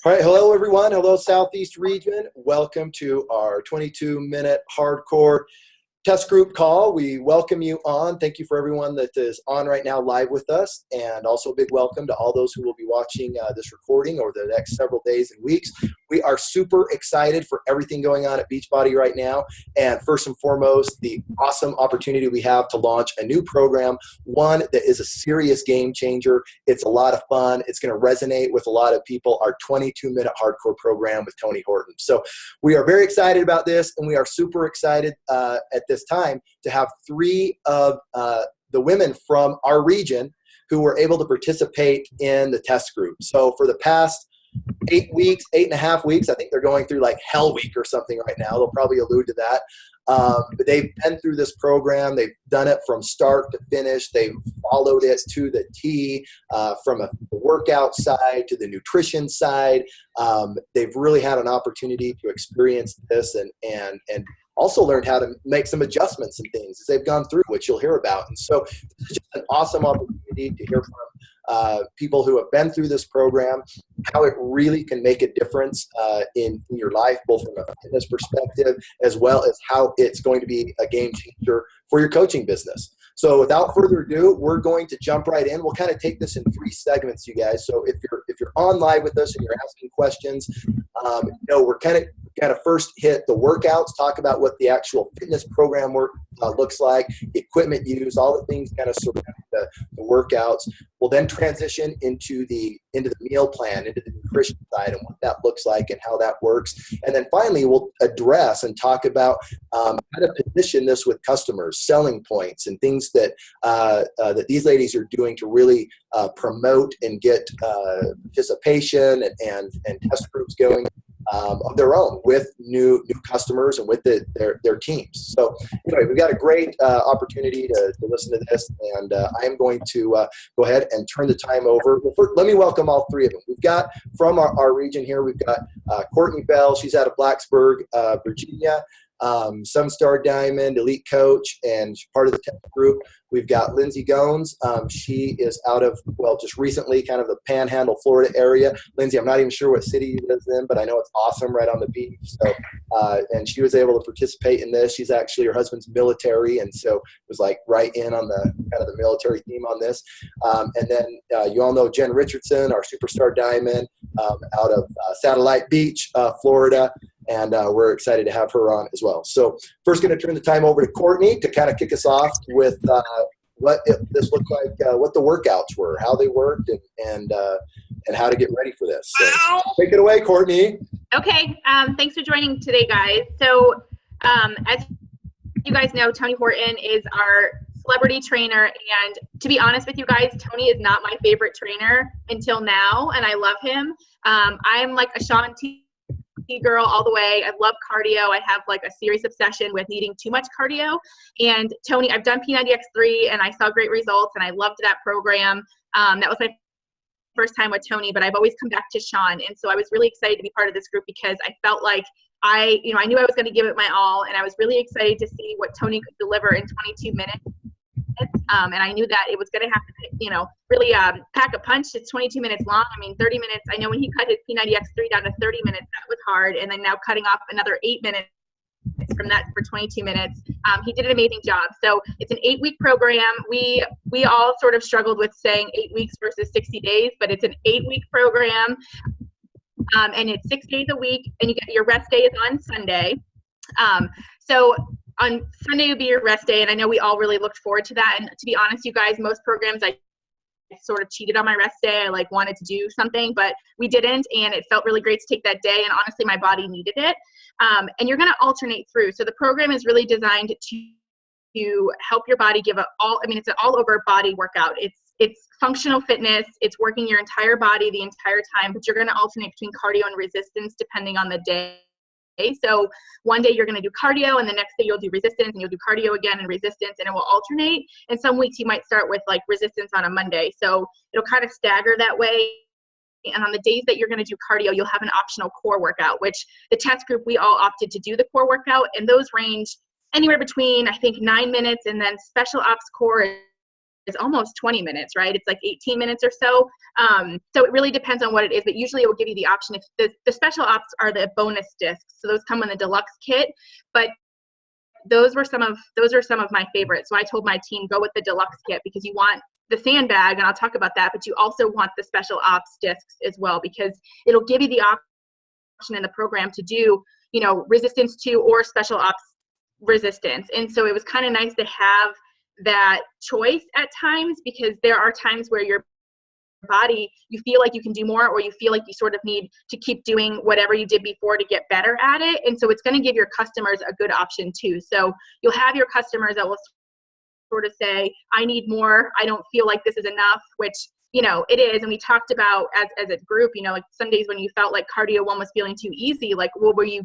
All right, hello everyone. Hello Southeast region. Welcome to our 22-minute hardcore test group call. We welcome you on. Thank you for everyone that is on right now live with us, and also a big welcome to all those who will be watching this recording over the next several days and weeks. We are super excited for everything going on at Beachbody right now, and first and foremost, the awesome opportunity we have to launch a new program, one that is a serious game changer. It's a lot of fun. It's going to resonate with a lot of people, our 22-minute hardcore program with Tony Horton. So we are very excited about this, and we are super excited at this time to have three of the women from our region who were able to participate in the test group. So for the past 8 weeks, 8.5 weeks, I think they're going through like Hell Week or something right now. They'll probably allude to that. But they've been through this program. They've done it from start to finish. They've followed it to the T, from a workout side to the nutrition side. They've really had an opportunity to experience this and also learned how to make some adjustments and things as they've gone through, which you'll hear about. And so this is just an awesome opportunity to hear from people who have been through this program, how it really can make a difference in your life, both from a fitness perspective, as well as how it's going to be a game changer for your coaching business. So without further ado, we're going to jump right in. We'll kind of take this in 3 segments, you guys. So if you're on live with us and you're asking questions, we're kind of first hit the workouts, talk about what the actual fitness program work looks like, equipment use, all the things kind of sort of the workouts. We'll then transition into the meal plan, into the nutrition side and what that looks like and how that works. And then finally, we'll address and talk about how to position this with customers, selling points, and things that that these ladies are doing to really promote and get participation and test groups going of their own with new customers and with their teams. So anyway, we've got a great opportunity to listen to this, and I am going to go ahead and turn the time over. Well, first, let me welcome all three of them. We've got from our region here, we've got Courtney Bell. She's out of Blacksburg, Virginia. Some Star Diamond, elite coach, and part of the test group. We've got Lindsey Ghoens. She is out of, just recently kind of the Panhandle, Florida area. Lindsey, I'm not even sure what city you live in, but I know it's awesome right on the beach. So, and she was able to participate in this. She's actually, her husband's military, and so it was like right in on the kind of the military theme on this. And then you all know Jenn Richardson, our Superstar Diamond, out of Satellite Beach, Florida. And we're excited to have her on as well. So first going to turn the time over to Courtney to kind of kick us off with what this looked like, what the workouts were, how they worked, and how to get ready for this. So take it away, Courtney. Okay. Thanks for joining today, guys. So as you guys know, Tony Horton is our celebrity trainer. And to be honest with you guys, Tony is not my favorite trainer until now, and I love him. I'm like a Shaun T girl all the way. I love cardio. I have like a serious obsession with needing too much cardio. And Tony, I've done P90X3 and I saw great results and I loved that program. That was my first time with Tony, but I've always come back to Shaun. And so I was really excited to be part of this group because I felt like I knew I was going to give it my all, and I was really excited to see what Tony could deliver in 22 minutes. And I knew that it was going to have to, really pack a punch. It's 22 minutes long. I mean, 30 minutes. I know when he cut his P90X3 down to 30 minutes, that was hard. And then now cutting off another 8 minutes from that for 22 minutes. He did an amazing job. So it's an 8-week program. We all sort of struggled with saying 8 weeks versus 60 days, but it's an 8-week program. And it's 6 days a week, and you get your rest day is on Sunday. So on Sunday would be your rest day, and I know we all really looked forward to that. And to be honest, you guys, most programs I sort of cheated on my rest day. I wanted to do something, but we didn't, and it felt really great to take that day, and honestly, my body needed it. And you're going to alternate through. So the program is really designed to help your body give it's an all-over body workout. It's functional fitness. It's working your entire body the entire time, but you're going to alternate between cardio and resistance depending on the day. So one day you're going to do cardio, and the next day you'll do resistance, and you'll do cardio again and resistance, and it will alternate. And some weeks you might start with resistance on a Monday. So it'll kind of stagger that way. And on the days that you're going to do cardio, you'll have an optional core workout, which the test group, we all opted to do the core workout, and those range anywhere between, I think, 9 minutes, and then special ops core almost 20 minutes, right? It's like 18 minutes or so. So it really depends on what it is, but usually it will give you the option. If the special ops are the bonus discs, so those come in the deluxe kit, but those are some of my favorites. So I told my team, go with the deluxe kit because you want the sandbag, and I'll talk about that, but you also want the special ops discs as well, because it'll give you the option in the program to do, resistance 2 or special ops resistance. And so it was kind of nice to have that choice at times, because there are times where your body, you feel like you can do more, or you feel like you sort of need to keep doing whatever you did before to get better at it. And so it's going to give your customers a good option too. So you'll have your customers that will sort of say, I need more, I don't feel like this is enough, which it is. And we talked about as a group, like some days when you felt like cardio 1 was feeling too easy, like, well, were you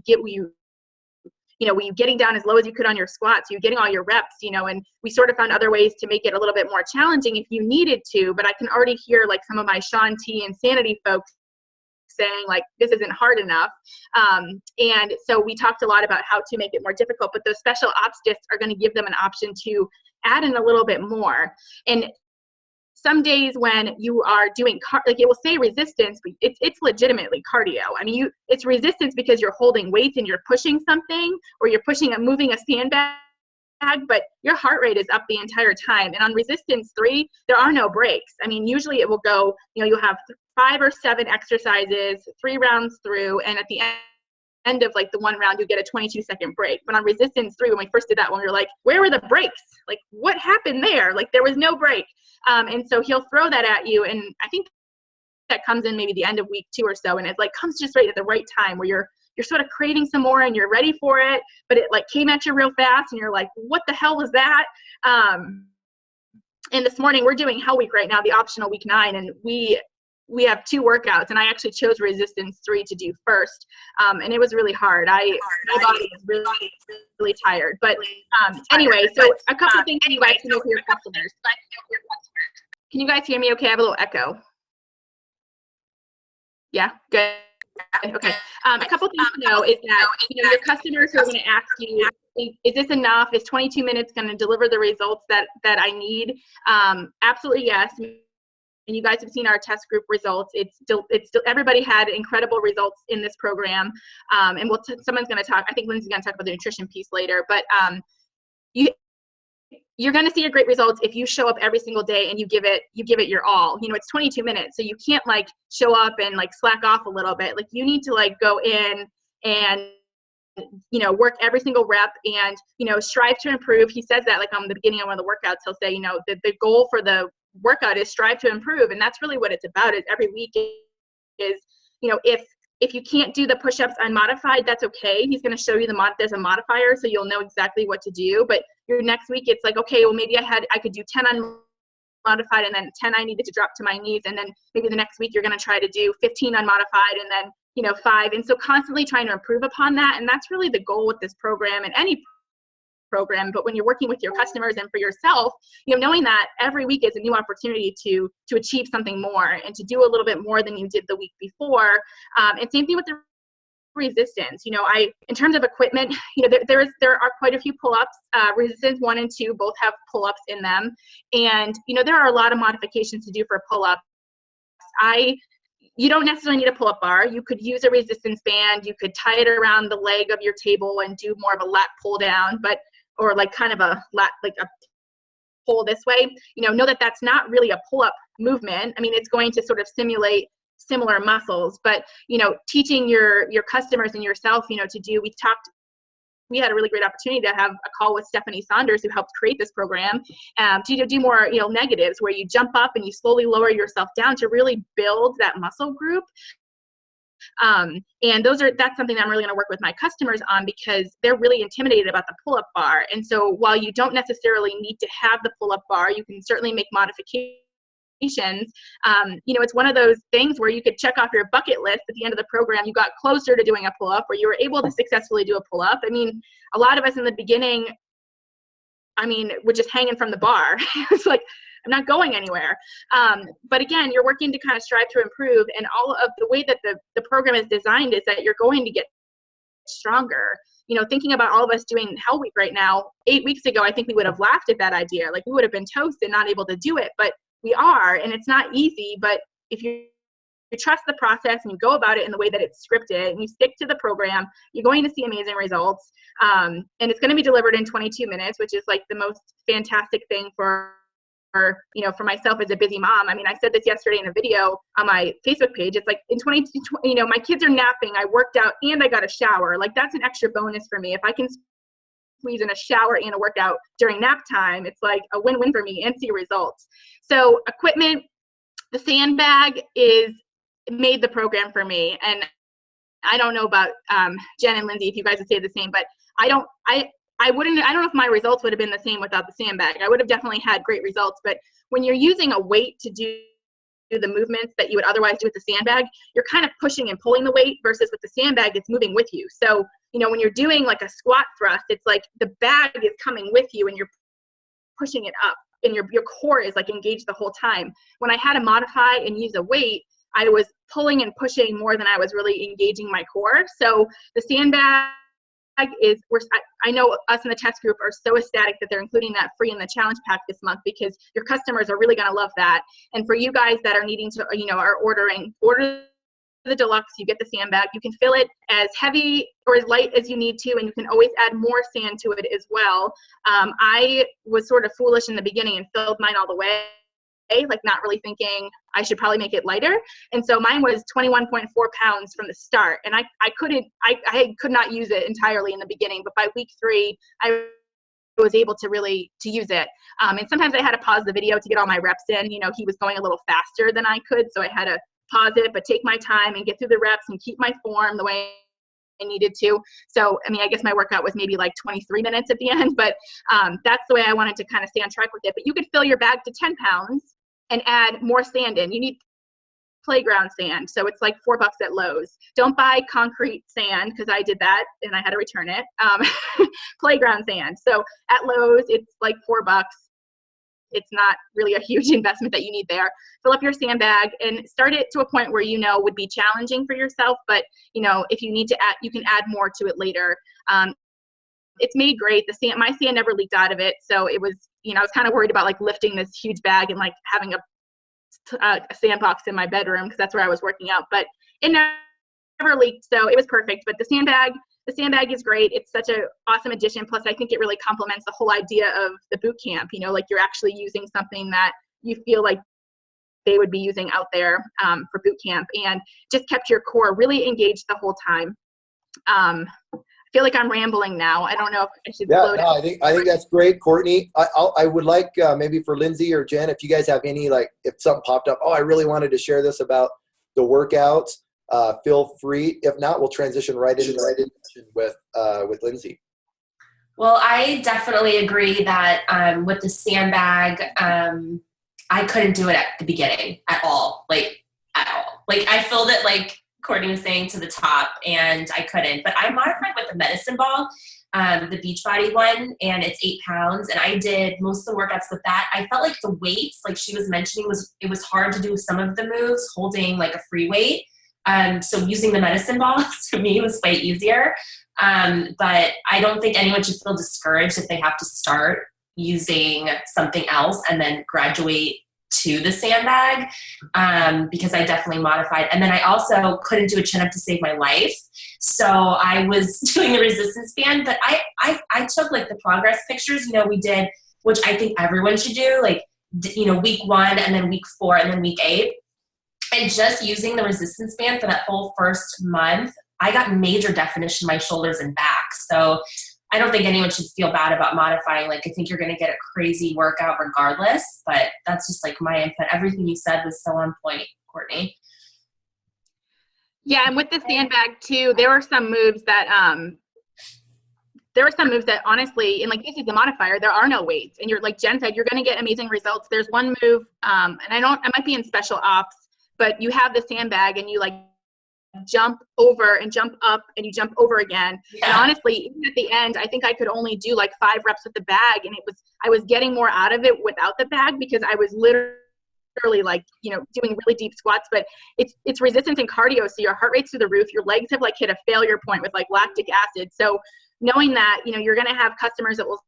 getting down as low as you could on your squats? You getting all your reps, and we sort of found other ways to make it a little bit more challenging if you needed to. But I can already hear like some of my Shaun T and Sanity folks saying like, this isn't hard enough. And so we talked a lot about how to make it more difficult, but those special ops discs are going to give them an option to add in a little bit more. And some days when you are doing, like it will say resistance, but it's legitimately cardio. I mean, it's resistance because you're holding weights and you're pushing something, or you're moving a sandbag, but your heart rate is up the entire time. And on resistance 3, there are no breaks. I mean, usually it will go, you'll have 5 or 7 exercises, 3 rounds through, and at the end of like the 1 round, you get a 22-second break. But on resistance 3, when we first did that one, we were like, where were the breaks? Like, what happened there? Like, there was no break. And so he'll throw that at you. And I think that comes in maybe the end of week 2 or so. And it like comes just right at the right time where you're sort of craving some more and you're ready for it, but it like came at you real fast and you're like, what the hell was that? And this morning we're doing Hell Week right now, the optional week 9. And we have 2 workouts, and I actually chose resistance 3 to do first. And it was really hard. My body was really, really tired. But anyway, so a couple things you guys can know for your customers. Can you guys hear me okay? I have a little echo. Yeah, good. Okay. A couple things to know is that, your customers are going to ask you, is this enough? Is 22 minutes going to deliver the results that I need? Absolutely yes. And you guys have seen our test group results. It's still everybody had incredible results in this program. And someone's going to talk. I think Lindsey's going to talk about the nutrition piece later. But you're going to see your great results if you show up every single day and you give it your all. It's 22 minutes, so you can't like show up and like slack off a little bit. Like you need to like go in and work every single rep and strive to improve. He says that like on the beginning of one of the workouts, he'll say the goal for the workout is strive to improve, and that's really what it's about. Is every week is if you can't do the push-ups unmodified, that's okay. He's going to show you there's a modifier, so you'll know exactly what to do. But your next week, it's like, okay, well maybe I could do 10 unmodified, and then 10 I needed to drop to my knees, and then maybe the next week you're going to try to do 15 unmodified, and then 5. And so constantly trying to improve upon that, and that's really the goal with this program and any program. But when you're working with your customers and for yourself, knowing that every week is a new opportunity to achieve something more and to do a little bit more than you did the week before. And same thing with the resistance. In terms of equipment, there are quite a few pull-ups. Resistance 1 and 2 both have pull-ups in them, and there are a lot of modifications to do for pull-ups. You don't necessarily need a pull-up bar. You could use a resistance band. You could tie it around the leg of your table and do more of a lat pull down, or like kind of a lat, like a pull this way. Know that that's not really a pull-up movement. I mean, it's going to sort of simulate similar muscles, but teaching your customers and yourself, to do. We had a really great opportunity to have a call with Stephanie Saunders, who helped create this program, to do more, negatives, where you jump up and you slowly lower yourself down to really build that muscle group. And that's something I'm really going to work with my customers on, because they're really intimidated about the pull-up bar. And so while you don't necessarily need to have the pull-up bar, you can certainly make modifications. It's one of those things where you could check off your bucket list at the end of the program. You got closer to doing a pull-up, or you were able to successfully do a pull-up. I mean, a lot of us in the beginning, we're just hanging from the bar. It's like, I'm not going anywhere. But again, you're working to kind of strive to improve, and all of the way that the program is designed is that you're going to get stronger. thinking about all of us doing Hell Week right now, 8 weeks ago, I think we would have laughed at that idea. Like, we would have been toast and not able to do it, but we are, and it's not easy. But if you trust the process and you go about it in the way that it's scripted and you stick to the program, you're going to see amazing results. And it's going to be delivered in 22 minutes, which is like the most fantastic thing for myself as a busy mom. I mean, I said this yesterday in a video on my Facebook page. It's like in 2020, my kids are napping, I worked out, and I got a shower. Like, that's an extra bonus for me. If I can squeeze in a shower and a workout during nap time, it's like a win-win for me and see results. So equipment, the sandbag made the program for me. And I don't know about Jenn and Lindsey, if you guys would say the same, but I don't know if my results would have been the same without the sandbag. I would have definitely had great results, but when you're using a weight to do the movements that you would otherwise do with the sandbag, you're kind of pushing and pulling the weight, versus with the sandbag, it's moving with you. So, when you're doing like a squat thrust, it's like the bag is coming with you and you're pushing it up, and your core is like engaged the whole time. When I had to modify and use a weight, I was pulling and pushing more than I was really engaging my core. So the sandbag I know us in the test group are so ecstatic that they're including that free in the challenge pack this month, because your customers are really going to love that. And for you guys that are needing to, are order the deluxe, you get the sandbag. You can fill it as heavy or as light as you need to, and you can always add more sand to it as well. I was sort of foolish in the beginning and filled mine all the way, like not really thinking I should probably make it lighter. And so mine was 21.4 pounds from the start. And I could not use it entirely in the beginning, but by week 3, I was able to use it. And sometimes I had to pause the video to get all my reps in. He was going a little faster than I could, so I had to pause it, but take my time and get through the reps and keep my form the way I needed to. So, I guess my workout was maybe like 23 minutes at the end, but that's the way I wanted to kind of stay on track with it. But you could fill your bag to 10 pounds and add more sand in. You need playground sand. So it's like $4 at Lowe's. Don't buy concrete sand, because I did that and I had to return it. Playground sand. So at Lowe's, it's like $4. It's not really a huge investment that you need there. Fill up your sandbag and start it to a point where would be challenging for yourself. But if you need to add, you can add more to it later. It's made great. My sand never leaked out of it. So it was, I was kind of worried about like lifting this huge bag and like having a sandbox in my bedroom, because that's where I was working out, but it never leaked. So it was perfect. But the sandbag is great. It's such an awesome addition. Plus, I think it really complements the whole idea of the boot camp, like you're actually using something that you feel like they would be using out there for boot camp, and just kept your core really engaged the whole time. I feel like I'm rambling now. I don't know if I should slow down. I think that's great, Courtney. I would like maybe for Lindsey or Jenn, if you guys have any, like if something popped up, I really wanted to share this about the workouts, feel free. If not, we'll transition right in with Lindsey. Well, I definitely agree that with the sandbag, I couldn't do it at the beginning at all. Like I filled it like Courtney was saying to the top, and I couldn't. But I modified with the medicine ball, the Beachbody one, and it's 8 pounds. And I did most of the workouts with that. I felt like the weights, like she was mentioning, it was hard to do some of the moves holding like a free weight. So using the medicine ball to me was way easier. But I don't think anyone should feel discouraged if they have to start using something else and then graduate to the sandbag, because I definitely modified. And then I also couldn't do a chin up to save my life. So I was doing the resistance band, but I took like the progress pictures, we did, which I think everyone should do, like, week 1 and then week 4 and then week 8. And just using the resistance band for that whole first month, I got major definition in my shoulders and back. So I don't think anyone should feel bad about modifying. Like, I think you're going to get a crazy workout regardless, but that's just like my input. Everything you said was so on point, Courtney. Yeah, and with the sandbag too, there were some moves that honestly, and like this is the modifier, there are no weights. And you're, like Jenn said, you're going to get amazing results. There's one move, and I might be in special ops, but you have the sandbag and you like jump over and jump up and you jump over again. Yeah. And honestly, even at the end, I think I could only do like 5 reps with the bag, and I was getting more out of it without the bag, because I was literally like, doing really deep squats. But it's resistance and cardio, so your heart rate's through the roof. Your legs have like hit a failure point with like lactic acid. So knowing that, you're going to have customers that will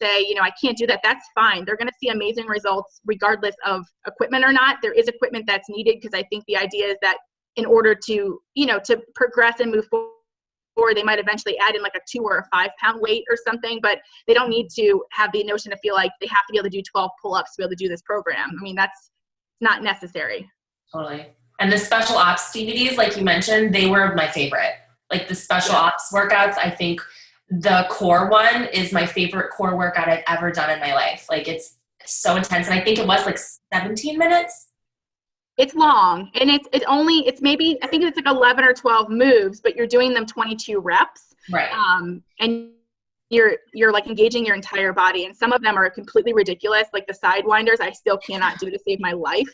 say, I can't do that. That's fine. They're going to see amazing results regardless of equipment or not. There is equipment that's needed, because I think the idea is that in order to, to progress and move forward, they might eventually add in like a 2 or a 5 pound weight or something, but they don't need to have the notion to feel like they have to be able to do 12 pull-ups to be able to do this program. I mean, that's not necessary. Totally. And the special ops DVDs, like you mentioned, they were my favorite. Like the special ops workouts, I think the core one is my favorite core workout I've ever done in my life. Like it's so intense. And I think it was like 17 minutes. It's long, and it's maybe, I think it's like 11 or 12 moves, but you're doing them 22 reps. Right. And you're like engaging your entire body, and some of them are completely ridiculous, like the sidewinders. I still cannot do to save my life.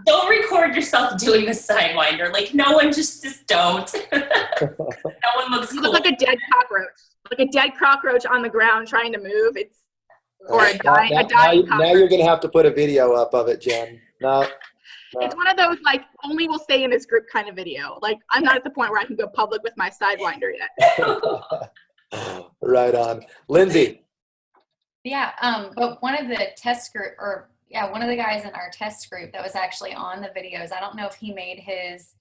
Don't record yourself doing the sidewinder. Like no one just don't. No one looks You cool. look like a dead cockroach on the ground trying to move. Or a dying cockroach. Now you're going to have to put a video up of it, Jen. No. It's one of those like only will stay in this group kind of video. Like I'm not at the point where I can go public with my sidewinder yet. Right on. Lindsey. Yeah, but one of the test group, one of the guys in our test group that was actually on the videos, I don't know if he made his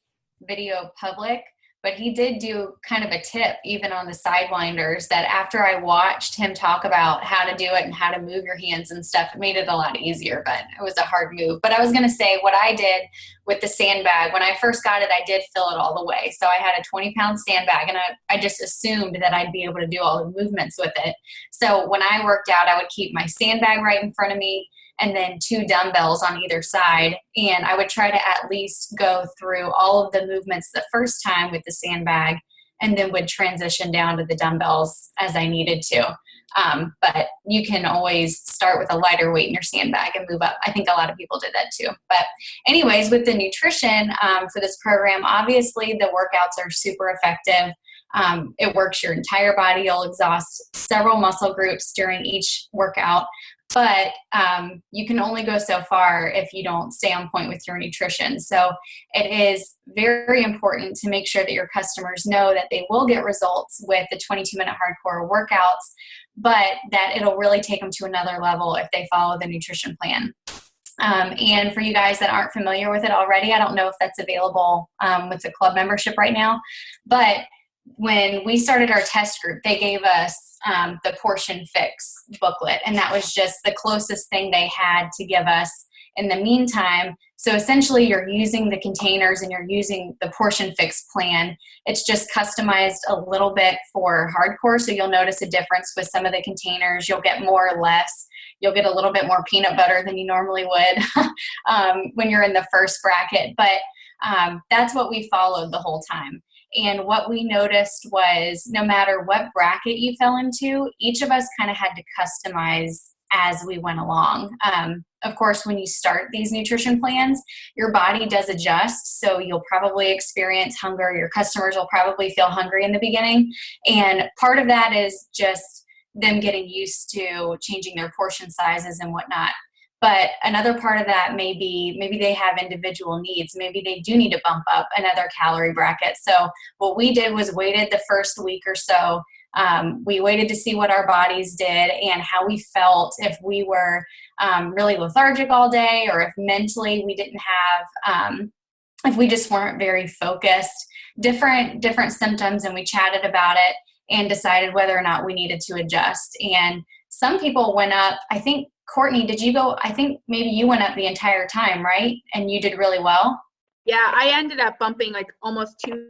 video public, but he did do kind of a tip even on the sidewinders that after I watched him talk about how to do it and how to move your hands and stuff, it made it a lot easier, but it was a hard move. But I was going to say what I did with the sandbag, when I first got it, I did fill it all the way. So I had a 20-pound sandbag, and I just assumed that I'd be able to do all the movements with it. So when I worked out, I would keep my sandbag right in front of me, and then 2 dumbbells on either side. And I would try to at least go through all of the movements the first time with the sandbag, and then would transition down to the dumbbells as I needed to. But you can always start with a lighter weight in your sandbag and move up. I think a lot of people did that too. But anyways, with the nutrition for this program, obviously the workouts are super effective. It works your entire body. You'll exhaust several muscle groups during each workout. But you can only go so far if you don't stay on point with your nutrition. So it is very important to make sure that your customers know that they will get results with the 22-minute hardcore workouts, but that it'll really take them to another level if they follow the nutrition plan. And for you guys that aren't familiar with it already, I don't know if that's available with the club membership right now, but when we started our test group, they gave us the Portion Fix booklet, and that was just the closest thing they had to give us in the meantime. So essentially you're using the containers and you're using the Portion Fix plan. It's just customized a little bit for hardcore. So you'll notice a difference with some of the containers. You'll get more or less. You'll get a little bit more peanut butter than you normally would when you're in the first bracket. But that's what we followed the whole time. And what we noticed was no matter what bracket you fell into, each of us kind of had to customize as we went along. Of course, when you start these nutrition plans, your body does adjust. So you'll probably experience hunger. Your customers will probably feel hungry in the beginning. And part of that is just them getting used to changing their portion sizes and whatnot. But another part of that may be maybe they have individual needs. Maybe they do need to bump up another calorie bracket. So what we did was waited the first week or so. We waited to see what our bodies did and how we felt, if we were really lethargic all day, or if mentally we didn't have, if we just weren't very focused, different symptoms. And we chatted about it and decided whether or not we needed to adjust. And some people went up, I think, Courtney, did you go? I think maybe you went up the entire time, right? And you did really well. Yeah, I ended up bumping like almost 2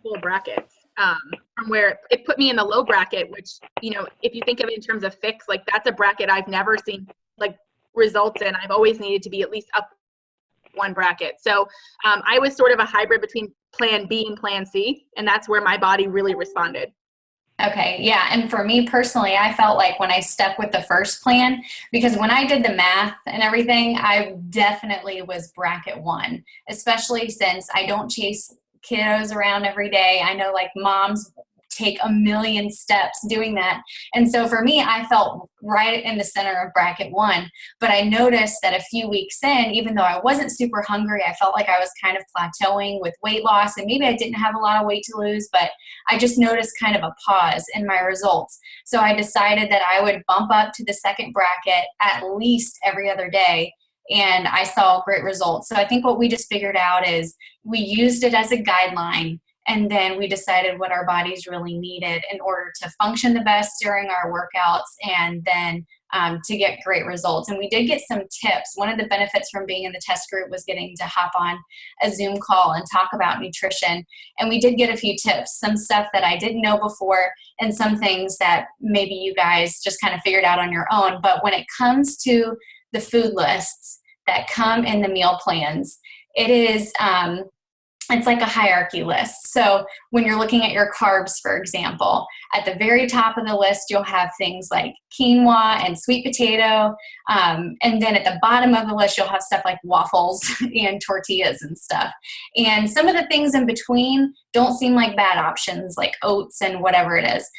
full brackets from where it put me in the low bracket, which, if you think of it in terms of fix, like that's a bracket I've never seen like results in. I've always needed to be at least up 1 bracket. So I was sort of a hybrid between plan B and plan C, and that's where my body really responded. Okay, yeah, and for me personally, I felt like when I stuck with the first plan, because when I did the math and everything, I definitely was bracket 1, especially since I don't chase kiddos around every day. I know like moms take a million steps doing that. And so for me, I felt right in the center of bracket 1. But I noticed that a few weeks in, even though I wasn't super hungry, I felt like I was kind of plateauing with weight loss, and maybe I didn't have a lot of weight to lose, but I just noticed kind of a pause in my results. So I decided that I would bump up to the second bracket at least every other day, and I saw great results. So I think what we just figured out is we used it as a guideline, and then we decided what our bodies really needed in order to function the best during our workouts, and then to get great results. And we did get some tips. One of the benefits from being in the test group was getting to hop on a Zoom call and talk about nutrition. And we did get a few tips, some stuff that I didn't know before, and some things that maybe you guys just kind of figured out on your own. But when it comes to the food lists that come in the meal plans, it is it's like a hierarchy list. So when you're looking at your carbs, for example, at the very top of the list, you'll have things like quinoa and sweet potato. And then at the bottom of the list, you'll have stuff like waffles and tortillas and stuff. And some of the things in between don't seem like bad options, like oats and whatever it is.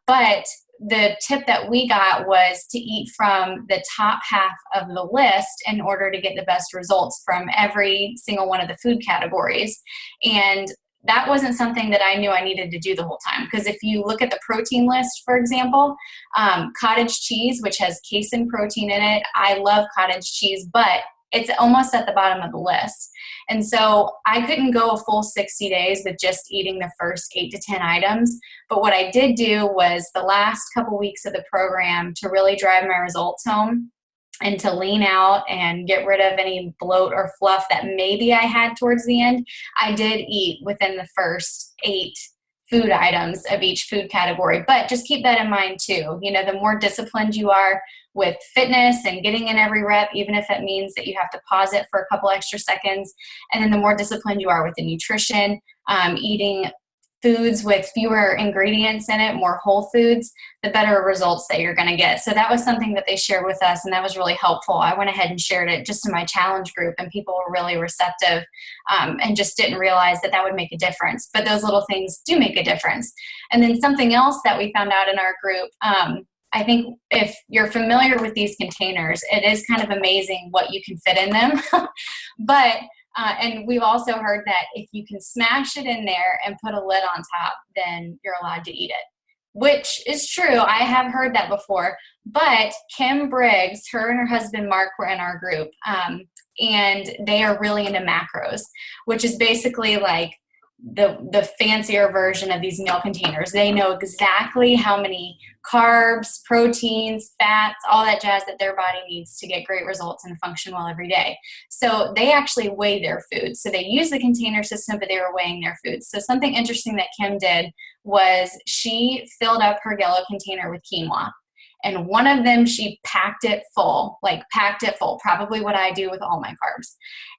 But the tip that we got was to eat from the top half of the list in order to get the best results from every single one of the food categories. And that wasn't something that I knew I needed to do the whole time. Because if you look at the protein list, for example, cottage cheese, which has casein protein in it, I love cottage cheese, but it's almost at the bottom of the list. And so I couldn't go a full 60 days with just eating the first 8 to 10 items. But what I did do was the last couple weeks of the program to really drive my results home and to lean out and get rid of any bloat or fluff that maybe I had towards the end, I did eat within the first 8 food items of each food category. But just keep that in mind too. You know, the more disciplined you are with fitness and getting in every rep, even if it means that you have to pause it for a couple extra seconds, and then the more disciplined you are with the nutrition, eating foods with fewer ingredients in it, more whole foods, the better results that you're going to get. So that was something that they shared with us, and that was really helpful. I went ahead and shared it just in my challenge group, and people were really receptive and just didn't realize that that would make a difference. But those little things do make a difference. And then something else that we found out in our group, I think if you're familiar with these containers, it is kind of amazing what you can fit in them. But and we've also heard that if you can smash it in there and put a lid on top, then you're allowed to eat it, which is true. I have heard that before. But Kim Briggs, her and her husband Mark were in our group, and they are really into macros, which is basically like the fancier version of these meal containers. They know exactly how many carbs, proteins, fats, all that jazz that their body needs to get great results and function well every day. So they actually weigh their food. So they use the container system, but they were weighing their food. So something interesting that Kim did was she filled up her yellow container with quinoa. And one of them, she packed it full, probably what I do with all my carbs.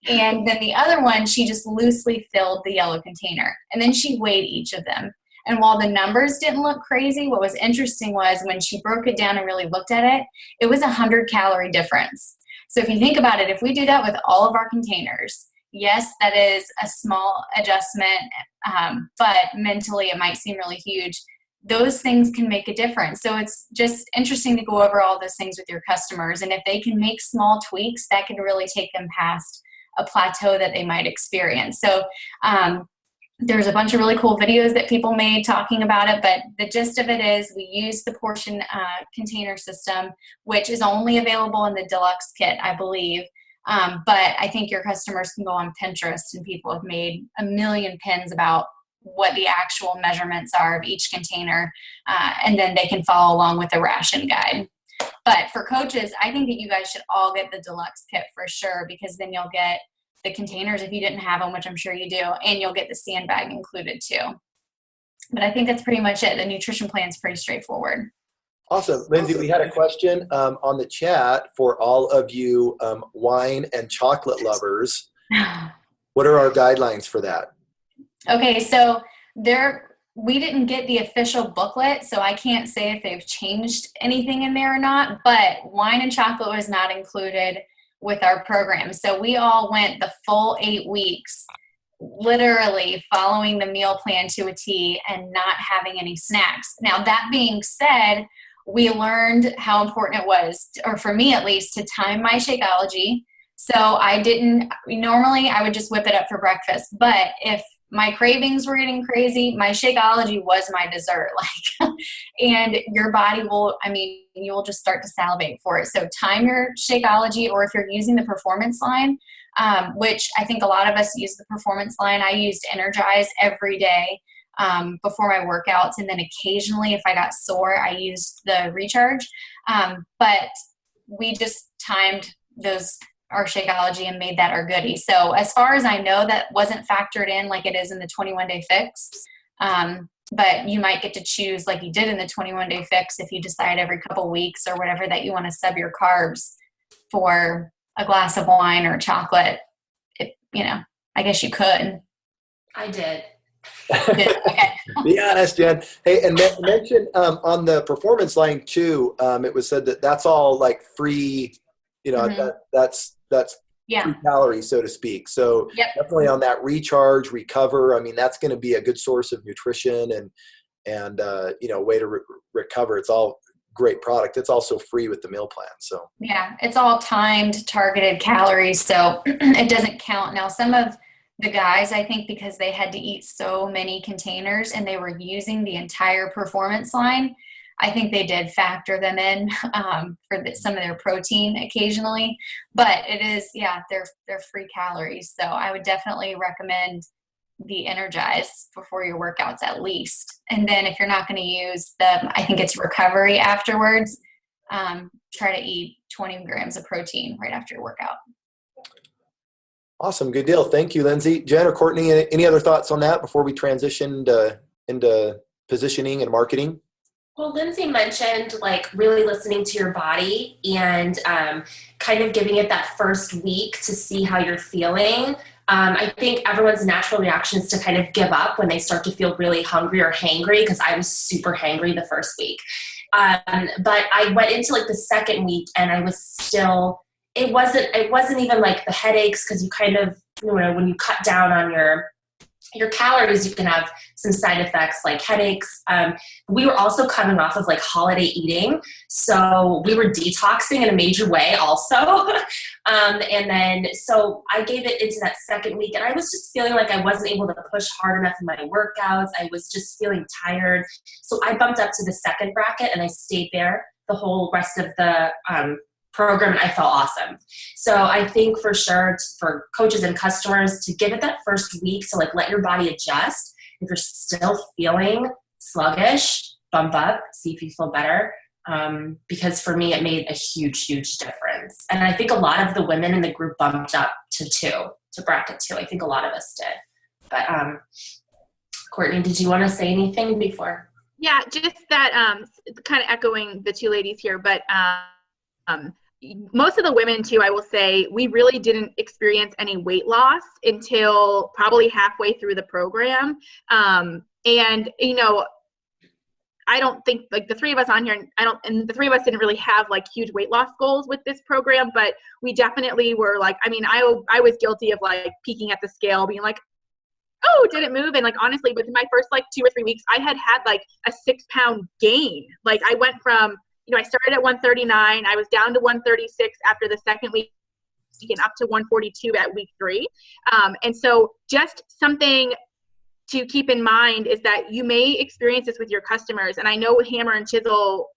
And then the other one, she just loosely filled the yellow container. And then she weighed each of them. And while the numbers didn't look crazy, what was interesting was when she broke it down and really looked at it, it was 100-calorie difference. So if you think about it, if we do that with all of our containers, yes, that is a small adjustment, but mentally it might seem really huge. Those things can make a difference. So it's just interesting to go over all those things with your customers. And if they can make small tweaks, that can really take them past a plateau that they might experience. So there's a bunch of really cool videos that people made talking about it. But the gist of it is we use the portion container system, which is only available in the deluxe kit, I believe. But I think your customers can go on Pinterest, and people have made a million pins about what the actual measurements are of each container, and then they can follow along with the ration guide. But for coaches, I think that you guys should all get the deluxe kit for sure, because then you'll get the containers if you didn't have them, which I'm sure you do, and you'll get the sandbag included too. But I think that's pretty much it. The nutrition plan is pretty straightforward. Awesome. Lindsey, we had a question on the chat for all of you wine and chocolate lovers. What are our guidelines for that? Okay, so we didn't get the official booklet, so I can't say if they've changed anything in there or not, but wine and chocolate was not included with our program. So we all went the full 8 weeks literally following the meal plan to a T and not having any snacks. Now, that being said, we learned how important it was, or for me at least, to time my Shakeology. So normally I would just whip it up for breakfast, but if my cravings were getting crazy, my Shakeology was my dessert. And your body you will just start to salivate for it. So time your Shakeology, or if you're using the performance line, which I think a lot of us use the performance line. I used Energize every day before my workouts. And then occasionally if I got sore, I used the Recharge. But we just timed our Shakeology and made that our goodie. So as far as I know, that wasn't factored in like it is in the 21-day fix. But you might get to choose like you did in the 21-day fix if you decide every couple weeks or whatever that you want to sub your carbs for a glass of wine or chocolate. I guess you could. I did. Okay. Be honest, Jen. Hey, and mention on the performance line too, it was said that that's all like free, that's free calories, so to speak. So definitely on that recharge, recover. I mean, that's going to be a good source of nutrition and way to recover. It's all great product. It's also free with the meal plan. So it's all timed, targeted calories. So it doesn't count. Now, some of the guys, I think because they had to eat so many containers and they were using the entire performance line, I think they did factor them in for some of their protein occasionally, but it is, they're free calories. So I would definitely recommend the Energize before your workouts at least. And then if you're not going to use I think it's recovery afterwards, try to eat 20 grams of protein right after your workout. Awesome. Good deal. Thank you, Lindsey. Jen or Courtney, any other thoughts on that before we transition into positioning and marketing? Well, Lindsey mentioned like really listening to your body and kind of giving it that first week to see how you're feeling. I think everyone's natural reaction is to kind of give up when they start to feel really hungry or hangry, because I was super hangry the first week. But I went into like the second week and I was still, it wasn't even like the headaches, because you kind of, when you cut down on your calories, you can have some side effects like headaches. We were also coming off of like holiday eating, so we were detoxing in a major way also. And then, so I gave it into that second week and I was just feeling like I wasn't able to push hard enough in my workouts. I was just feeling tired. So I bumped up to the second bracket and I stayed there the whole rest of the program, and I felt awesome. So I think for sure for coaches and customers to give it that first week to like let your body adjust. If you're still feeling sluggish, bump up, see if you feel better. Because for me, it made a huge, huge difference. And I think a lot of the women in the group bumped up to bracket 2. I think a lot of us did. But Courtney, did you want to say anything before? Yeah, just that kind of echoing the two ladies here, but most of the women too, I will say, we really didn't experience any weight loss until probably halfway through the program. And I don't think like the three of us on here, and the three of us didn't really have like huge weight loss goals with this program, but we definitely were like, I was guilty of like peeking at the scale, being like, oh, did it move? And like, honestly, within my first like 2 or 3 weeks, I had like a 6-pound gain. Like I went from, I started at 139. I was down to 136 after the second week and up to 142 at week 3. And so just something to keep in mind is that you may experience this with your customers. And I know with Hammer and Chisel,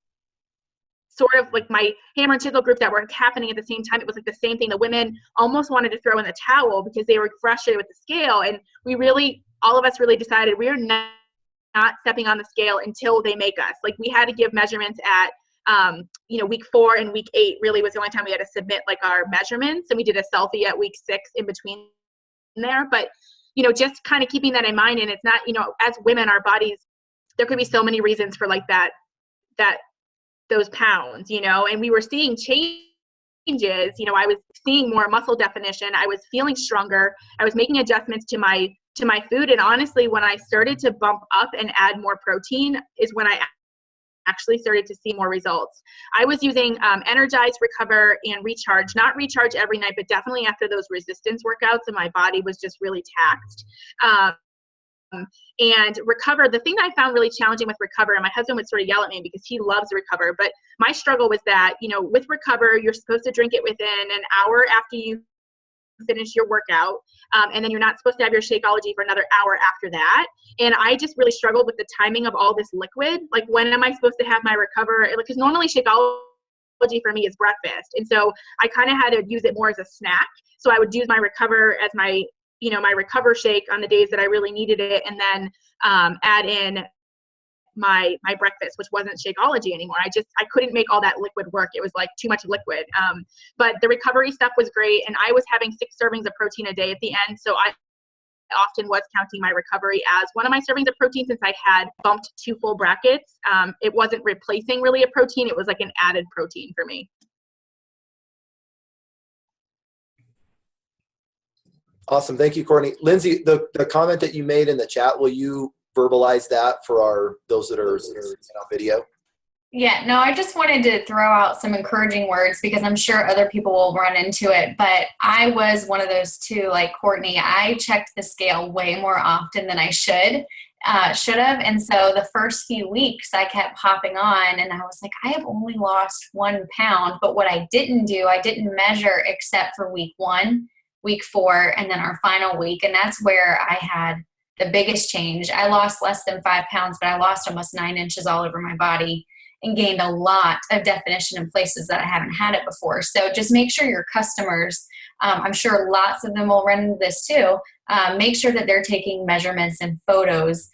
sort of like my Hammer and Chisel group that were happening at the same time, it was like the same thing. The women almost wanted to throw in the towel because they were frustrated with the scale. And all of us really decided we are not stepping on the scale until they make us. Like we had to give measurements at week 4 and week 8 really was the only time we had to submit like our measurements, and we did a selfie at week 6 in between there. But just kind of keeping that in mind. And it's not, as women, our bodies, there could be so many reasons for like those pounds, and we were seeing changes. I was seeing more muscle definition. I was feeling stronger. I was making adjustments to my food. And honestly, when I started to bump up and add more protein is when I actually started to see more results. I was using Energize, Recover, and Recharge. Not Recharge every night, but definitely after those resistance workouts, and my body was just really taxed. And Recover, the thing that I found really challenging with Recover, and my husband would sort of yell at me because he loves Recover, but my struggle was that, you know, with Recover, you're supposed to drink it within an hour after you finish your workout, and then you're not supposed to have your Shakeology for another hour after that. And I just really struggled with the timing of all this liquid. Like, when am I supposed to have my Recover? Because normally Shakeology for me is breakfast, and so I kind of had to use it more as a snack. So I would use my Recover as my, you know, my Recover shake on the days that I really needed it, and then add in my breakfast, which wasn't Shakeology anymore. I couldn't make all that liquid work. It was like too much liquid. But the recovery stuff was great, and I was having 6 servings of protein a day at the end, so I often was counting my recovery as one of my servings of protein, since I had bumped 2 full brackets. It wasn't replacing really a protein, it was like an added protein for me. Awesome. Thank you, Courtney. Lindsey, the comment that you made in the chat, will you verbalize that for those that are on video? Yeah, no, I just wanted to throw out some encouraging words because I'm sure other people will run into it, but I was one of those too, like Courtney. I checked the scale way more often than I should have. And so the first few weeks I kept hopping on and I was like, I have only lost 1 pound. But what I didn't do, I didn't measure except for week 1, week 4, and then our final week. And that's where I had the biggest change. I lost less than 5 pounds, but I lost almost 9 inches all over my body and gained a lot of definition in places that I haven't had it before. So just make sure your customers, I'm sure lots of them will run into this too, make sure that they're taking measurements and photos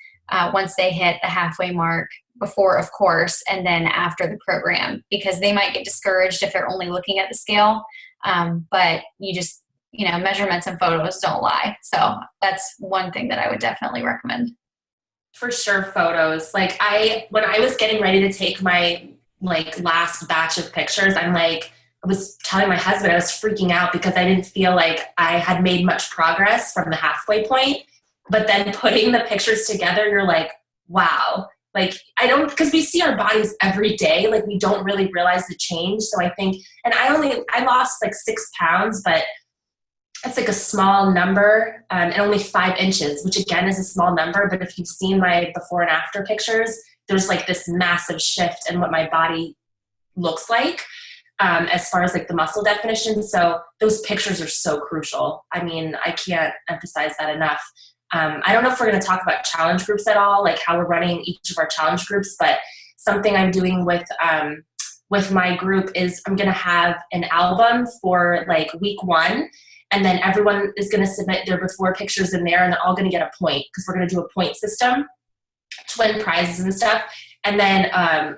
once they hit the halfway mark, before, of course, and then after the program, because they might get discouraged if they're only looking at the scale. But you know, measurements and photos don't lie. So that's one thing that I would definitely recommend. For sure, photos. Like when I was getting ready to take my last batch of pictures, I was telling my husband I was freaking out because I didn't feel like I had made much progress from the halfway point. But then putting the pictures together, you're like, wow. Because we see our bodies every day, we don't really realize the change. So I think, and I lost 6 pounds, but it's a small number, and only 5 inches, which again is a small number. But if you've seen my before and after pictures, there's this massive shift in what my body looks like, as far as the muscle definition. So those pictures are so crucial. I mean, I can't emphasize that enough. I don't know if we're going to talk about challenge groups at all, how we're running each of our challenge groups, but something I'm doing with my group is I'm going to have an album for week 1. And then everyone is going to submit their before pictures in there, and they're all going to get a point because we're going to do a point system to win prizes and stuff. And then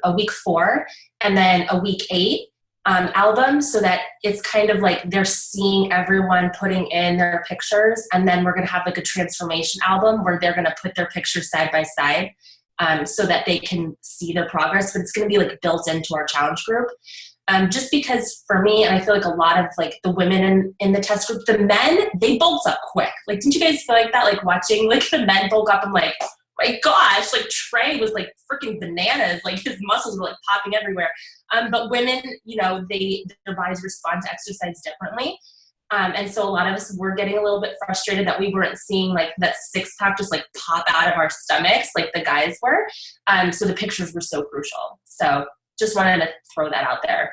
a week 4 and then a week 8 album, so that it's kind of they're seeing everyone putting in their pictures. And then we're going to have a transformation album where they're going to put their pictures side by side so that they can see their progress. But it's going to be built into our challenge group. Just because for me, and I feel a lot of the women in the test group, the men, they bulked up quick. Didn't you guys feel that? Watching the men bulk up, I'm like, my gosh, Trey was freaking bananas. His muscles were popping everywhere. But women, their bodies respond to exercise differently. And so a lot of us were getting a little bit frustrated that we weren't seeing that 6-pack just pop out of our stomachs like the guys were. So the pictures were so crucial. So just wanted to throw that out there.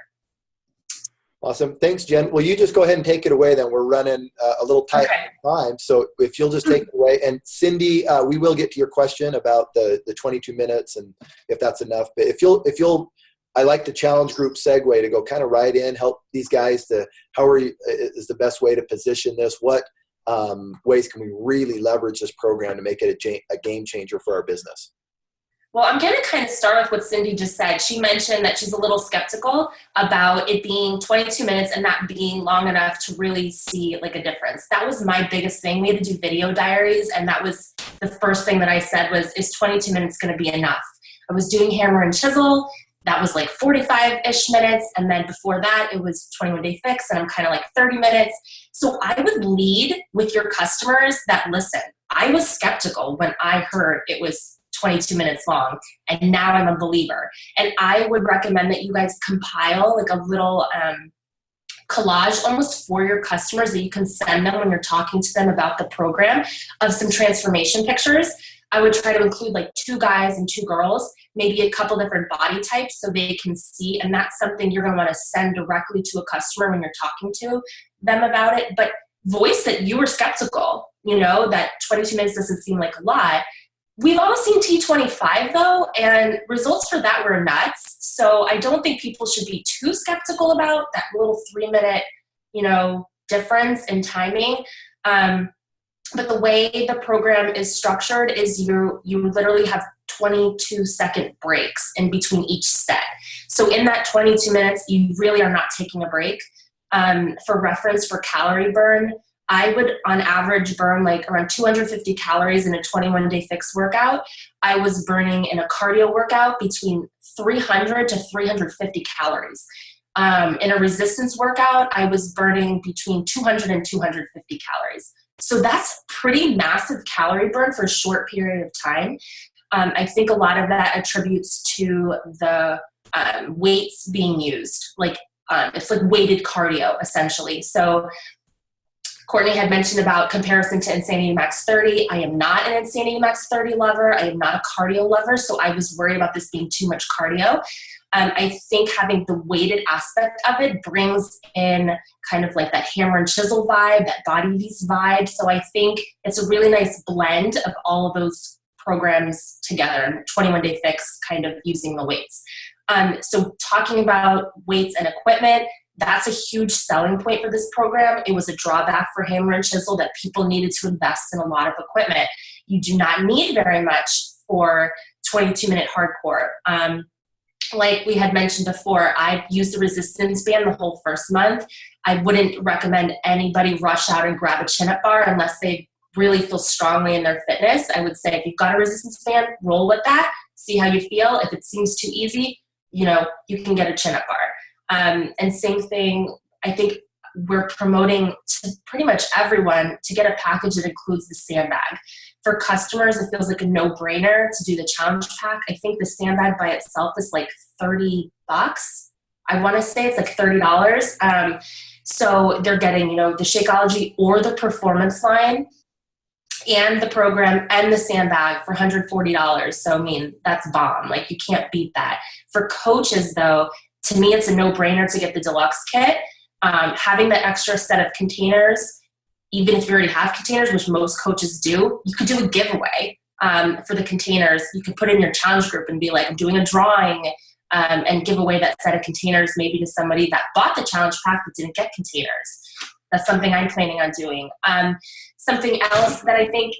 Awesome. Thanks, Jen. Well, you just go ahead and take it away then. We're running a little tight on time. So if you'll just take it away. And Cindy, we will get to your question about the 22 minutes and if that's enough. But if you'll, I like the challenge group segue to go kind of right in, help these guys to is the best way to position this? What ways can we really leverage this program to make it a game changer for our business? Well, I'm going to kind of start with what Cindy just said. She mentioned that she's a little skeptical about it being 22 minutes and not being long enough to really see a difference. That was my biggest thing. We had to do video diaries, and that was the first thing that I said was, is 22 minutes going to be enough? I was doing hammer and chisel. That was 45-ish minutes. And then before that, it was 21-day fix, and I'm kind of 30 minutes. So I would lead with your customers that listen. I was skeptical when I heard it was 22 minutes long. And now I'm a believer. And I would recommend that you guys compile like a little collage almost for your customers that you can send them when you're talking to them about the program of some transformation pictures. I would try to include like 2 guys and 2 girls, maybe a couple different body types so they can see. And that's something you're going to want to send directly to a customer when you're talking to them about it. But voice that you were skeptical, that 22 minutes doesn't seem like a lot. We've all seen T25 though, and results for that were nuts. So I don't think people should be too skeptical about that little 3-minute, difference in timing. But the way the program is structured is you literally have 22-second breaks in between each set. So in that 22 minutes, you really are not taking a break. For reference, for calorie burn, I would on average burn like around 250 calories in a 21-day fix workout. I was burning in a cardio workout between 300 to 350 calories. In a resistance workout, I was burning between 200 and 250 calories. So that's pretty massive calorie burn for a short period of time. I think a lot of that attributes to the weights being used. It's like weighted cardio, essentially. So Courtney had mentioned about comparison to Insanity Max 30. I am not an Insanity Max 30 lover. I am not a cardio lover, so I was worried about this being too much cardio. I think having the weighted aspect of it brings in kind of like that hammer and chisel vibe, that body beast vibe. So I think it's a really nice blend of all of those programs together, 21-day fix kind of using the weights. So talking about weights and equipment, that's a huge selling point for this program. It was a drawback for hammer and chisel that people needed to invest in a lot of equipment. You do not need very much for 22-minute hardcore. Like we had mentioned before, I used the resistance band the whole first month. I wouldn't recommend anybody rush out and grab a chin-up bar unless they really feel strongly in their fitness. I would say if you've got a resistance band, roll with that, see how you feel. If it seems too easy, you can get a chin-up bar. And same thing, I think we're promoting to pretty much everyone to get a package that includes the sandbag. For customers, it feels like a no-brainer to do the challenge pack. I think the sandbag by itself is like $30. I want to say it's like $30. So they're getting, the Shakeology or the Performance line and the program and the sandbag for $140. So, that's bomb. Like, you can't beat that. For coaches, though, to me, it's a no-brainer to get the deluxe kit. Having the extra set of containers, even if you already have containers, which most coaches do, you could do a giveaway for the containers. You could put in your challenge group and be like, I'm doing a drawing and give away that set of containers maybe to somebody that bought the challenge pack but didn't get containers. That's something I'm planning on doing. Something else that I think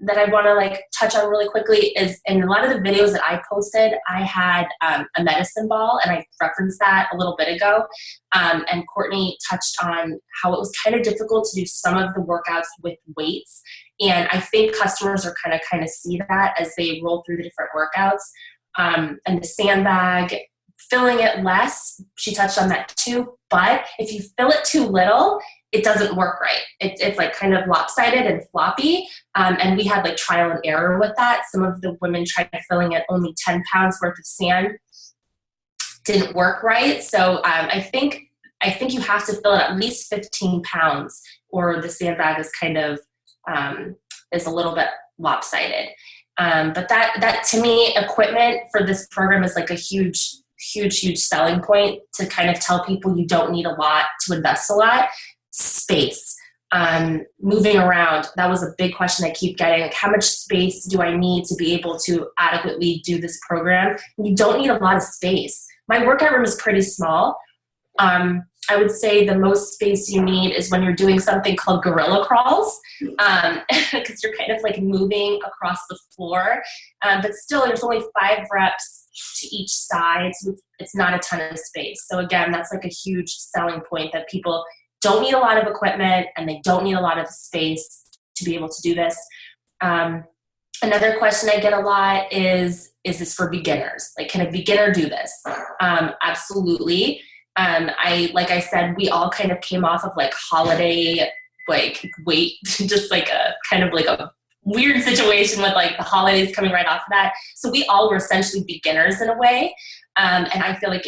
that I want to touch on really quickly is in a lot of the videos that I posted, I had a medicine ball, and I referenced that a little bit ago. And Courtney touched on how it was kind of difficult to do some of the workouts with weights. And I think customers are kind of see that as they roll through the different workouts. And the sandbag, filling it less, she touched on that too. But if you fill it too little, it doesn't work right. It's kind of lopsided and floppy. And we had trial and error with that. Some of the women tried filling it only 10 pounds worth of sand. Didn't work right. So I think you have to fill it at least 15 pounds or the sandbag is kind of is a little bit lopsided. But that to me, equipment for this program is a huge selling point to kind of tell people you don't need a lot to invest a lot. Space, moving around. That was a big question I keep getting. How much space do I need to be able to adequately do this program? You don't need a lot of space. My workout room is pretty small. I would say the most space you need is when you're doing something called gorilla crawls, because you're kind of moving across the floor. But still, there's only 5 reps to each side, so it's not a ton of space. So again, that's a huge selling point that people don't need a lot of equipment and they don't need a lot of space to be able to do this. Another question I get a lot is this for beginners? Can a beginner do this? Absolutely. Like I said, we all kind of came off of holiday weight, just a kind of a weird situation with like the holidays coming right off of that. So we all were essentially beginners in a way. And I feel like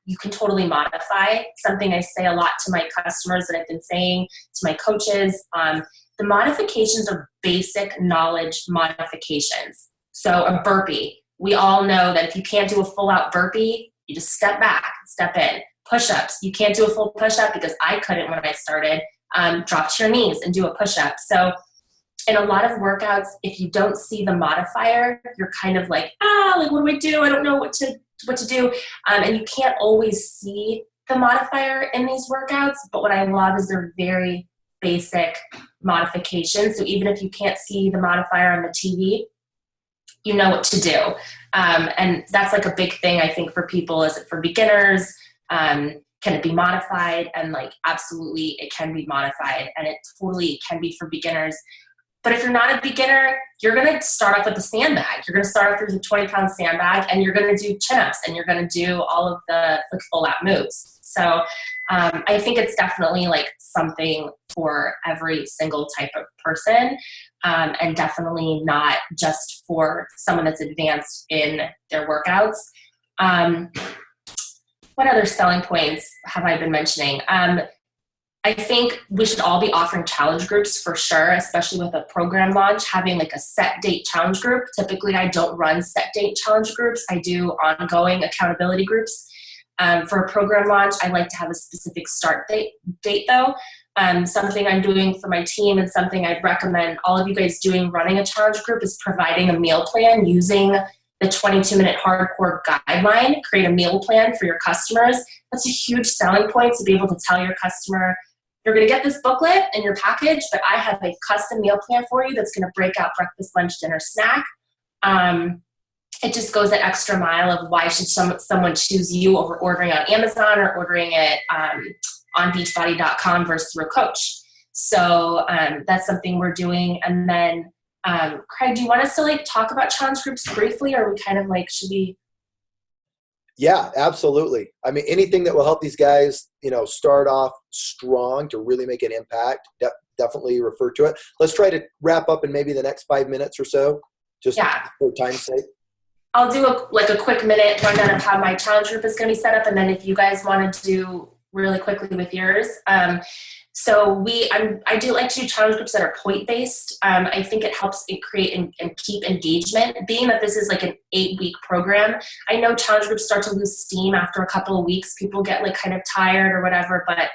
you can totally modify. Something I say a lot to my customers that I've been saying to my coaches, the modifications are basic knowledge modifications. So a burpee, we all know that if you can't do a full out burpee, you just step back, step in. Push-ups, you can't do a full push-up because I couldn't when I started. Drop to your knees and do a push-up. So in a lot of workouts, if you don't see the modifier, you're kind of like, like what do I do? I don't know what to do. And you can't always see the modifier in these workouts, but what I love is they're very basic modifications. So even if you can't see the modifier on the TV, you know what to do. And that's like a big thing, I think, for people. Is it for beginners? Can it be modified? And like, absolutely, it can be modified, and it totally can be for beginners. But if you're not a beginner, you're going to start off with a sandbag. You're going to start off with a 20-pound sandbag, and you're going to do chin-ups, and you're going to do all of the like full-out moves. So I think it's definitely like something for every single type of person, and definitely not just for someone that's advanced in their workouts. What other selling points have I been mentioning? I think we should all be offering challenge groups for sure, especially with a program launch, having like a set date challenge group. Typically, I don't run set date challenge groups. I do ongoing accountability groups. For a program launch, I like to have a specific start date though. Something I'm doing for my team and something I'd recommend all of you guys doing running a challenge group is providing a meal plan using the 22-minute hardcore guideline. Create a meal plan for your customers. That's a huge selling point to be able to tell your customer, you're going to get this booklet in your package, but I have a custom meal plan for you that's going to break out breakfast, lunch, dinner, snack. It just goes that extra mile of why should someone choose you over ordering on Amazon or ordering it on beachbody.com versus through a coach. So that's something we're doing. And then Craig, do you want us to like talk about challenge groups briefly, or we kind of like, should we? Yeah, absolutely. I mean, anything that will help these guys, start off strong to really make an impact, definitely refer to it. Let's try to wrap up in maybe the next 5 minutes or so, just for time's sake. I'll do a quick minute rundown of how my challenge group is going to be set up, and then if you guys want to do really quickly with yours. So I do like to do challenge groups that are point-based. I think it helps create and keep engagement. Being that this is like an 8-week program, I know challenge groups start to lose steam after a couple of weeks. People get like kind of tired or whatever. But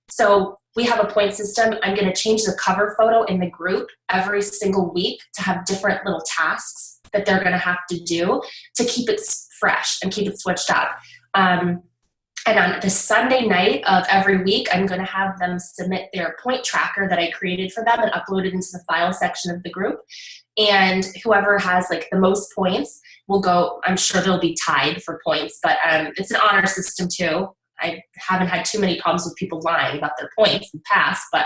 so we have a point system. I'm going to change the cover photo in the group every single week to have different little tasks that they're going to have to do to keep it fresh and keep it switched up. And on the Sunday night of every week, I'm going to have them submit their point tracker that I created for them and upload it into the file section of the group. And whoever has like the most points will go, I'm sure they'll be tied for points, but it's an honor system too. I haven't had too many problems with people lying about their points in the past, but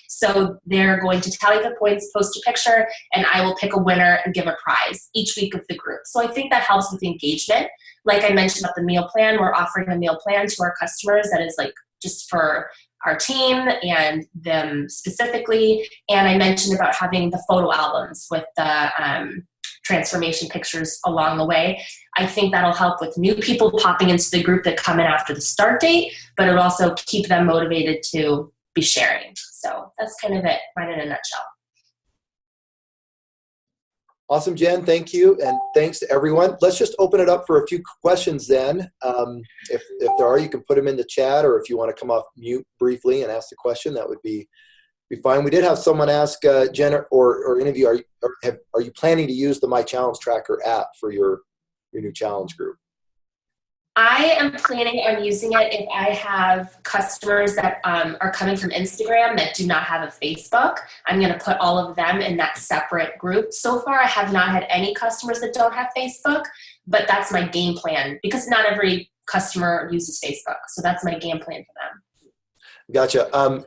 so they're going to tally the points, post a picture, and I will pick a winner and give a prize each week of the group. So I think that helps with engagement. Like I mentioned about the meal plan, we're offering a meal plan to our customers that is like just for our team and them specifically. And I mentioned about having the photo albums with the transformation pictures along the way. I think that'll help with new people popping into the group that come in after the start date, but it'll also keep them motivated to be sharing. So that's kind of it, right in a nutshell. Awesome, Jen. Thank you. And thanks to everyone. Let's just open it up for a few questions then. If there are, you can put them in the chat, or if you want to come off mute briefly and ask the question, that would be fine. We did have someone ask, Jen or any of you, are you planning to use the My Challenge Tracker app for your new challenge group? I am planning on using it if I have customers that are coming from Instagram that do not have a Facebook. I'm going to put all of them in that separate group. So far, I have not had any customers that don't have Facebook, but that's my game plan because not every customer uses Facebook. So that's my game plan for them. Gotcha.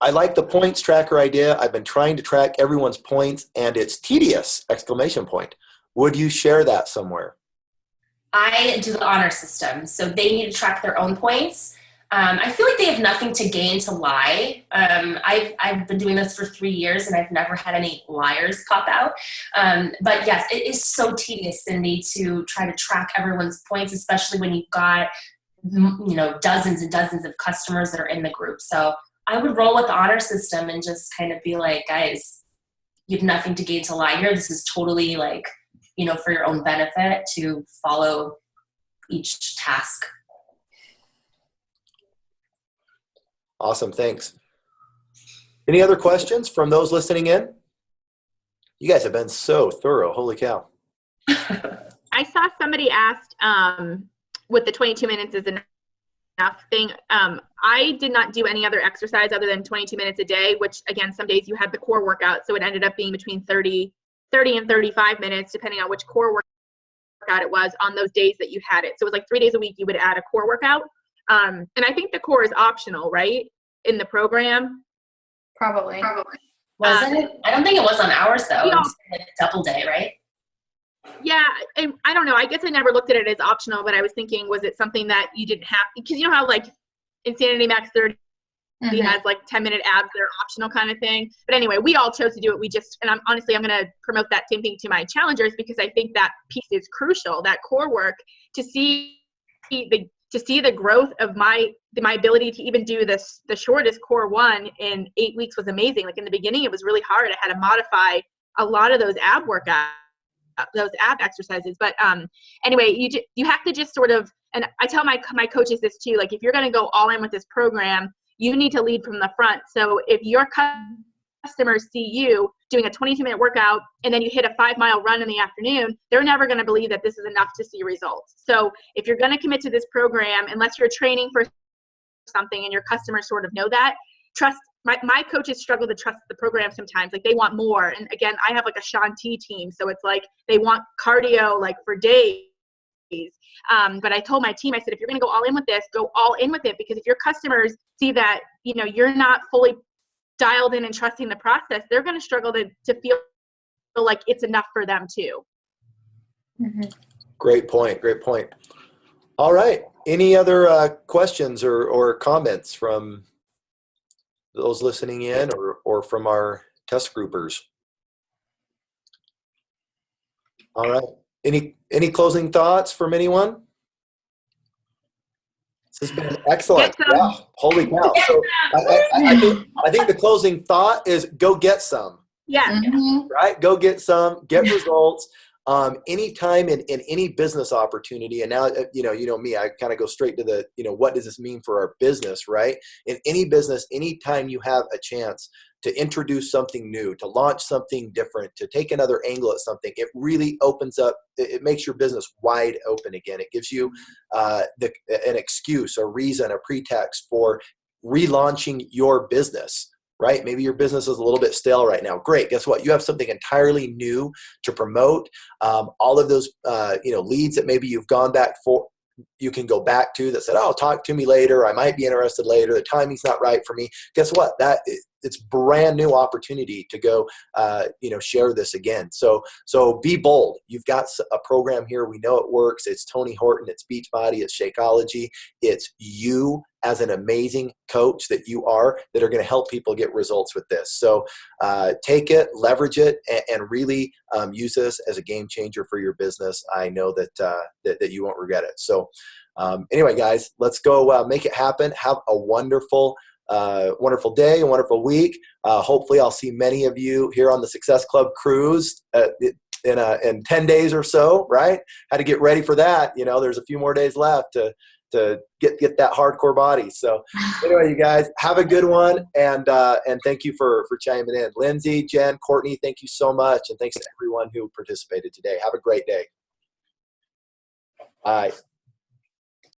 I like the points tracker idea. I've been trying to track everyone's points, and it's tedious! ! Would you share that somewhere? I do the honor system. So they need to track their own points. I feel like they have nothing to gain to lie. I've been doing this for 3 years and I've never had any liars pop out. But yes, it is so tedious, Cindy, to try to track everyone's points, especially when you've got, dozens and dozens of customers that are in the group. So I would roll with the honor system and just kind of be like, guys, you have nothing to gain to lie here. This is totally like, for your own benefit to follow each task. Awesome. Thanks. Any other questions from those listening in? You guys have been so thorough. Holy cow. I saw somebody asked with the 22 minutes is enough thing. I did not do any other exercise other than 22 minutes a day, which again, some days you had the core workout. So it ended up being between 30 and 35 minutes, depending on which core workout it was on those days that you had it. So it was like 3 days a week, you would add a core workout. And I think the core is optional, right? In the program. Probably. Wasn't it? I don't think it was on ours though. It was like a double day, right? Yeah, and I don't know. I guess I never looked at it as optional, but I was thinking, was it something that you didn't have? Because you know how like Insanity Max 30 has like 10-minute abs that are optional kind of thing. But anyway, we all chose to do it. And I'm going to promote that same thing to my challengers because I think that piece is crucial, that core work, to see the growth of my ability to even do this. The shortest core one in 8 weeks was amazing. Like in the beginning, it was really hard. I had to modify a lot of those ab exercises. But anyway, you have to just sort of, and I tell my coaches this too, like if you're going to go all in with this program, you need to lead from the front. So if your customers see you doing a 22-minute workout and then you hit a 5-mile run in the afternoon, they're never going to believe that this is enough to see results. So if you're going to commit to this program, unless you're training for something and your customers sort of know that, trust. My coaches struggle to trust the program sometimes. Like they want more. And again, I have like a Shaun T team. So it's like they want cardio like for days. But I told my team, I said, if you're going to go all in with this, go all in with it. Because if your customers see that, you're not fully dialed in and trusting the process, they're going to struggle to feel like it's enough for them too. Mm-hmm. Great point. All right. Any other questions or comments from those listening in or from our test groupers? All right. Any closing thoughts from anyone? This has been excellent. Yeah. Holy cow. So I think the closing thought is go get some. Yeah. Mm-hmm. Right? Go get some, get results. Anytime in any business opportunity, and now, you know me, I kind of go straight to the, what does this mean for our business, right? In any business, anytime you have a chance to introduce something new, to launch something different, to take another angle at something, it really opens up, it makes your business wide open again. It gives you an excuse, a reason, a pretext for relaunching your business. Right? Maybe your business is a little bit stale right now. Great. Guess what? You have something entirely new to promote. All of those, leads that maybe you've gone back for, you can go back to that said, oh, talk to me later. I might be interested later. The timing's not right for me. Guess what? It's brand new opportunity to go, share this again. So be bold. You've got a program here. We know it works. It's Tony Horton. It's Beachbody. It's Shakeology. It's you as an amazing coach that you are that are going to help people get results with this. So take it, leverage it, and really use this as a game changer for your business. I know that you won't regret it. So anyway, guys, let's go make it happen. Have a wonderful day, a wonderful week. Hopefully I'll see many of you here on the Success Club cruise in 10 days or so, right? Had to get ready for that. There's a few more days left to get that hardcore body. So anyway, you guys have a good one. And thank you for chiming in. Lindsey, Jenn, Courtney, thank you so much. And thanks to everyone who participated today. Have a great day. Bye.